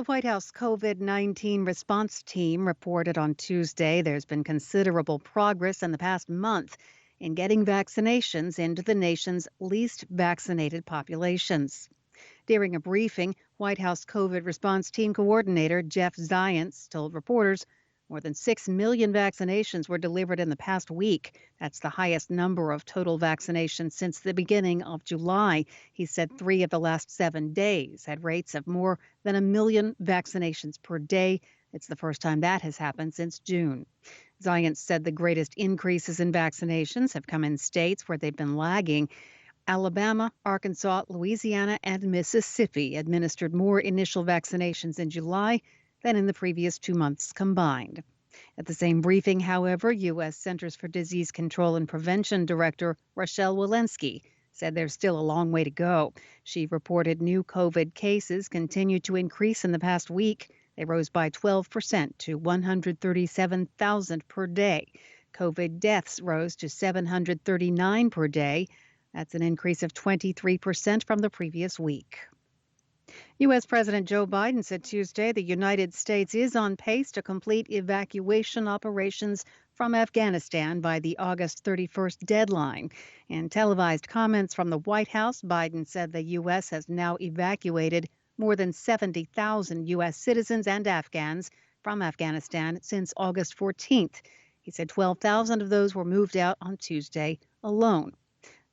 The White House COVID-19 response team reported on Tuesday there's been considerable progress in the past month in getting vaccinations into the nation's least vaccinated populations. During a briefing, White House COVID response team coordinator Jeff Zients told reporters more than 6 million vaccinations were delivered in the past week. That's the highest number of total vaccinations since the beginning of July. He said 3 of the last 7 days had rates of more than 1 million vaccinations per day. It's the first time that has happened since June. Zients said the greatest increases in vaccinations have come in states where they've been lagging. Alabama, Arkansas, Louisiana, and Mississippi administered more initial vaccinations in July than in the previous 2 months combined. At the same briefing, however, U.S. Centers for Disease Control and Prevention Director Rochelle Walensky said there's still a long way to go. She reported new COVID cases continued to increase in the past week. They rose by 12% to 137,000 per day. COVID deaths rose to 739 per day. That's an increase of 23% from the previous week. U.S. President Joe Biden said Tuesday the United States is on pace to complete evacuation operations from Afghanistan by the August 31st deadline. In televised comments from the White House, Biden said the U.S. has now evacuated more than 70,000 U.S. citizens and Afghans from Afghanistan since August 14th. He said 12,000 of those were moved out on Tuesday alone.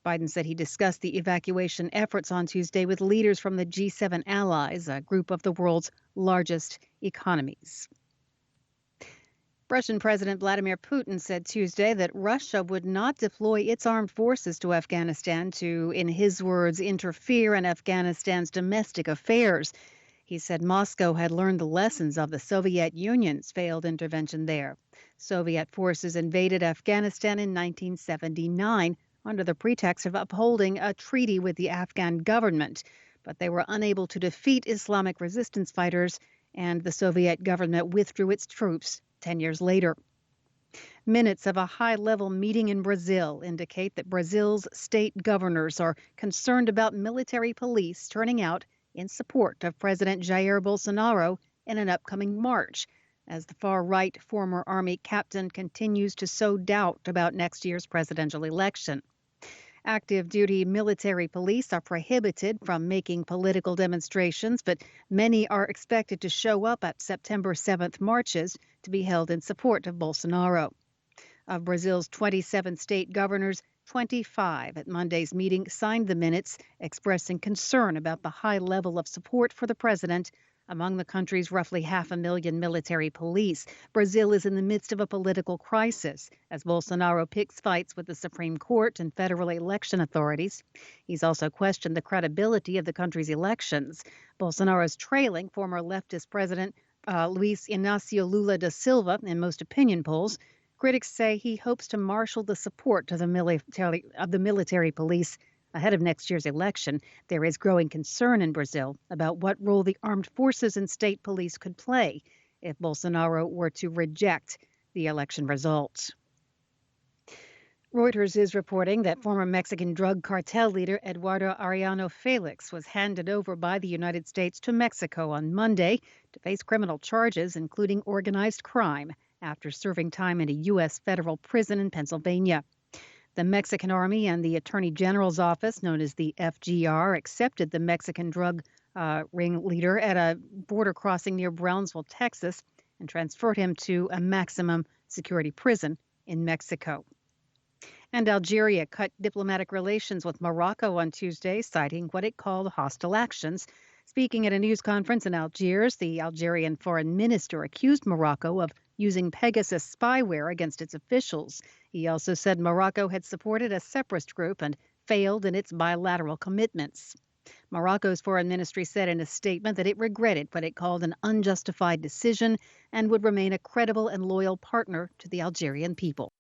Biden said he discussed the evacuation efforts on Tuesday with leaders from the G7 allies, a group of the world's largest economies. Russian President Vladimir Putin said Tuesday that Russia would not deploy its armed forces to Afghanistan to, in his words, interfere in Afghanistan's domestic affairs. He said Moscow had learned the lessons of the Soviet Union's failed intervention there. Soviet forces invaded Afghanistan in 1979 under the pretext of upholding a treaty with the Afghan government, but they were unable to defeat Islamic resistance fighters, and the Soviet government withdrew its troops 10 years later. Minutes of a high-level meeting in Brazil indicate that Brazil's state governors are concerned about military police turning out in support of President Jair Bolsonaro in an upcoming march, as the far-right former army captain continues to sow doubt about next year's presidential election. Active duty military police are prohibited from making political demonstrations, but many are expected to show up at September 7th marches to be held in support of Bolsonaro. Of Brazil's 27 state governors, 25 at Monday's meeting signed the minutes expressing concern about the high level of support for the president among the country's roughly 500,000 military police. Brazil is in the midst of a political crisis as Bolsonaro picks fights with the Supreme Court and federal election authorities. He's also questioned the credibility of the country's elections. Bolsonaro's trailing former leftist president Luiz Inácio Lula da Silva in most opinion polls. Critics say he hopes to marshal the support of the military police ahead of next year's election. There is growing concern in Brazil about what role the armed forces and state police could play if Bolsonaro were to reject the election results. Reuters is reporting that former Mexican drug cartel leader Eduardo Arellano Felix was handed over by the United States to Mexico on Monday to face criminal charges, including organized crime, after serving time in a U.S. federal prison in Pennsylvania. The Mexican Army and the Attorney General's office, known as the FGR, accepted the Mexican drug ring leader at a border crossing near Brownsville, Texas, and transferred him to a maximum security prison in Mexico. And Algeria cut diplomatic relations with Morocco on Tuesday, citing what it called hostile actions. Speaking at a news conference in Algiers, the Algerian foreign minister accused Morocco of using Pegasus spyware against its officials. He also said Morocco had supported a separatist group and failed in its bilateral commitments. Morocco's foreign ministry said in a statement that it regretted what it called an unjustified decision and would remain a credible and loyal partner to the Algerian people.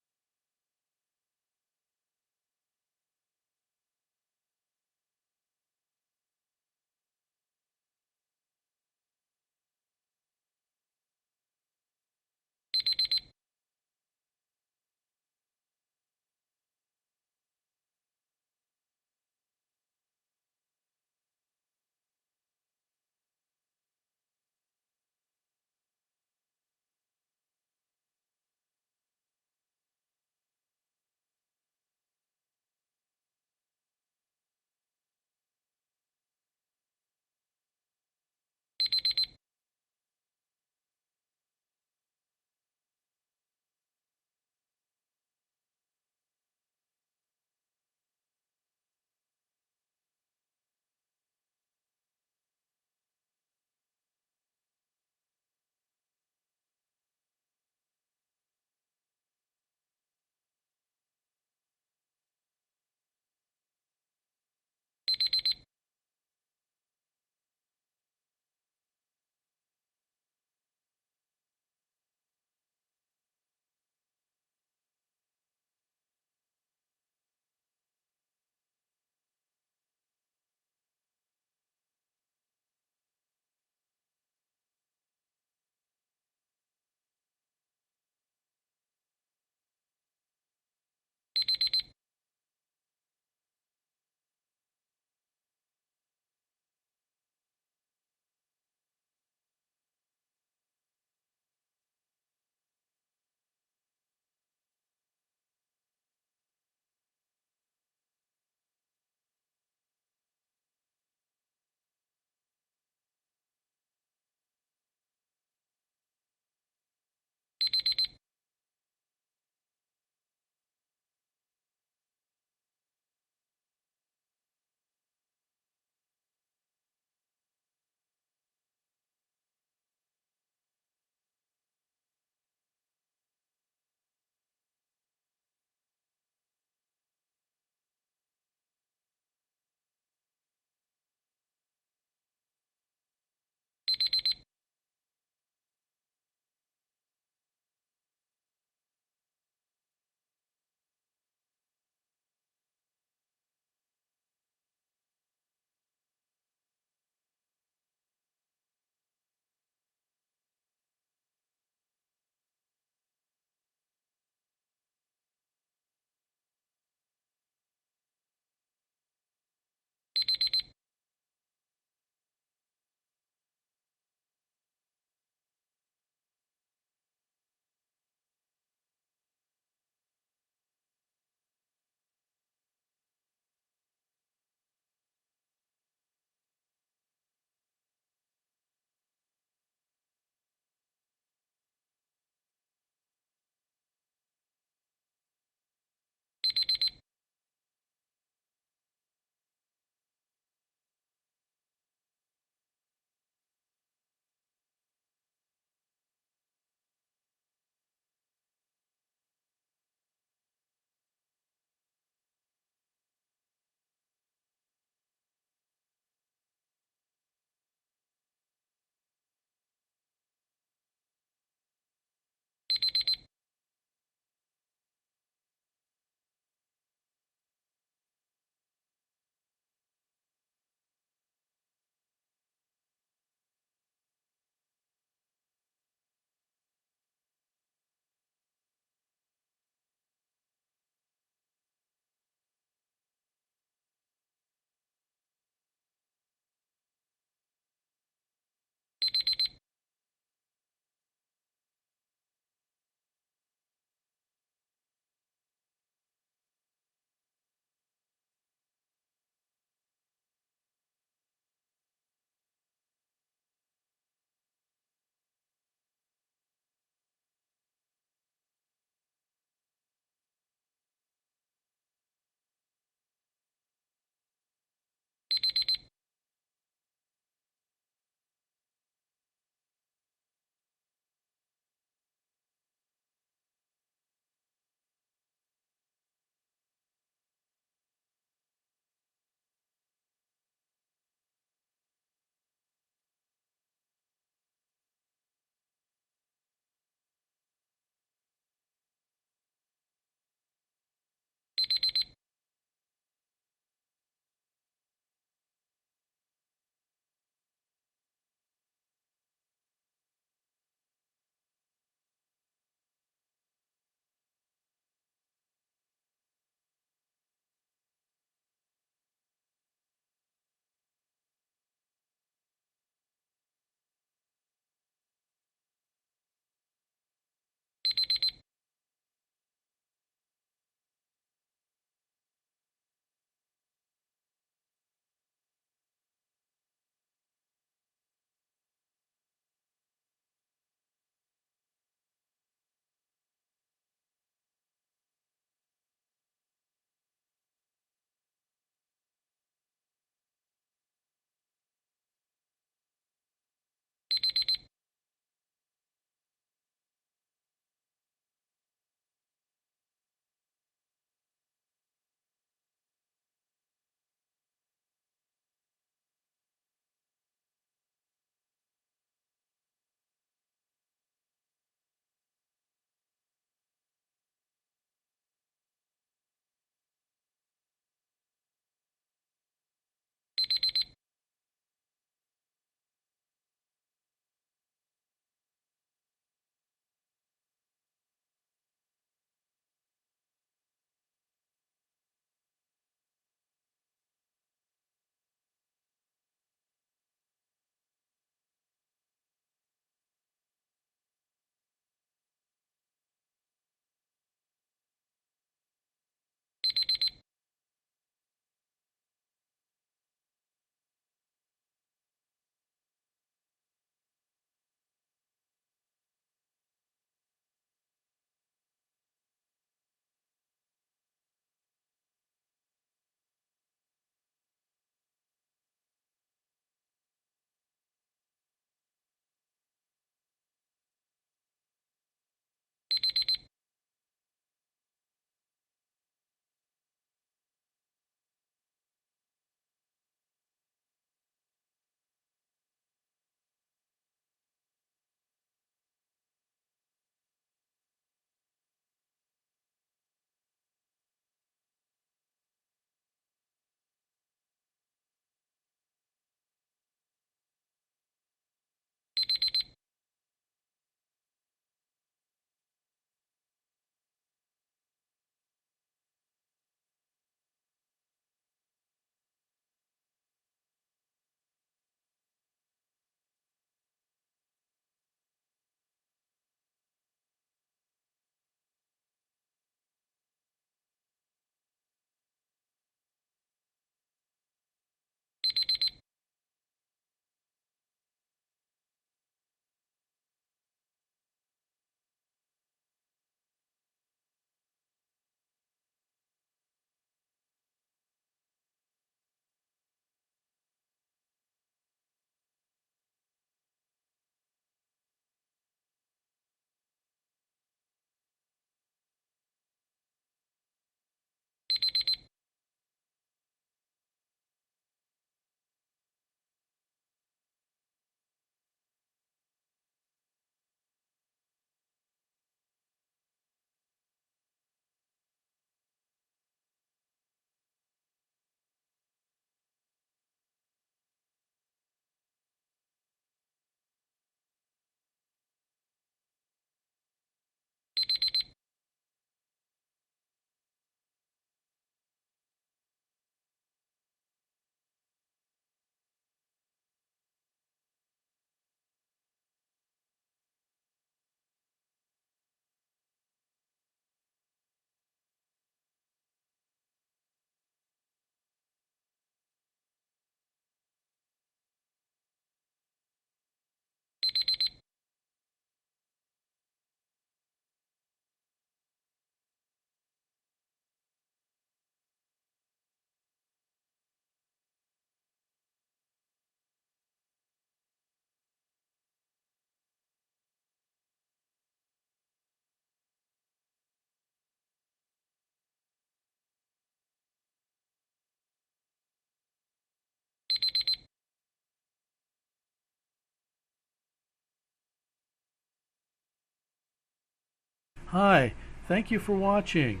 Hi, thank you for watching.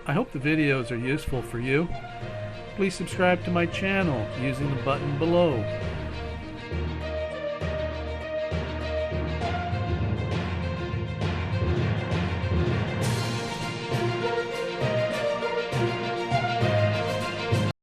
I hope the videos are useful for you. Please subscribe to my channel using the button below.